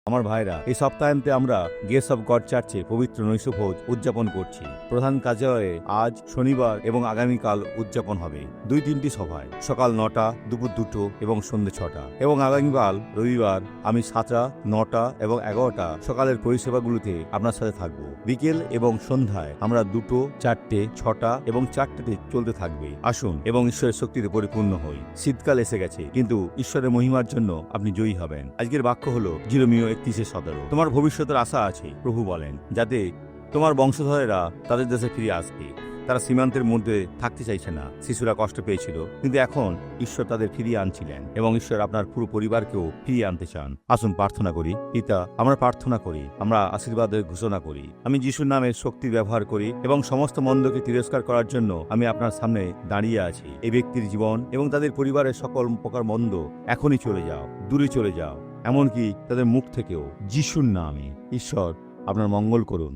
আমার ভাইরা, এই সপ্তাহান্তে আমরা গেটস অফ গড চার্চে পবিত্র নৈশভোজ উদযাপন করছি। প্রধান কার্যালয়ে আজ শনিবার এবং আগামীকাল উদযাপন হবে 2-3টি সভায়, সকাল 9টা, দুপুর 2টো এবং সন্ধ্যে 6টা। এবং আগামীকাল রবিবার আমি 7টা, 9টা এবং 11টা সকালের পরিষেবাগুলোতে আপনার সাথে থাকবো। বিকেল এবং সন্ধ্যায় আমরা 2টো, 4টে, 6টা এবং 4টেতে চলতে থাকবে। আসুন এবং ঈশ্বরের শক্তিতে পরিপূর্ণ হই। শীতকাল এসে গেছে, কিন্তু ঈশ্বরের মহিমার জন্য আপনি জয়ী হবেন। আজকের বাক্য হলো জিরোমিও 31:17। তোমার ভবিষ্যতের আশা আছে, প্রভু বলেন, যাতে তোমার বংশধরেরা তাদের দেশে ফিরে আসবে। তারা সীমান্তের মধ্যে থাকতে চাইছে না। শিশুরা কষ্ট পেয়েছিল, কিন্তু এখন ঈশ্বর তাদের ফিরিয়ে আনছিলেন এবং ঈশ্বর আপনার পুরো পরিবারকেও ফিরিয়ে আনতে চান। আসুন প্রার্থনা করি। পিতা, আমরা প্রার্থনা করি, আমরা আশীর্বাদের ঘোষণা করি। আমি যিশুর নামে শক্তি ব্যবহার করি এবং সমস্ত মন্দকে তিরস্কার করার জন্য আমি আপনার সামনে দাঁড়িয়ে আছি। এই ব্যক্তির জীবন এবং তাদের পরিবারের সকল প্রকার মন্দ এখনই চলে যাও, দূরে চলে যাও, এমনকি তাদের মুখ থেকেও। যিশুর নামে ঈশ্বর আপনার মঙ্গল করুন।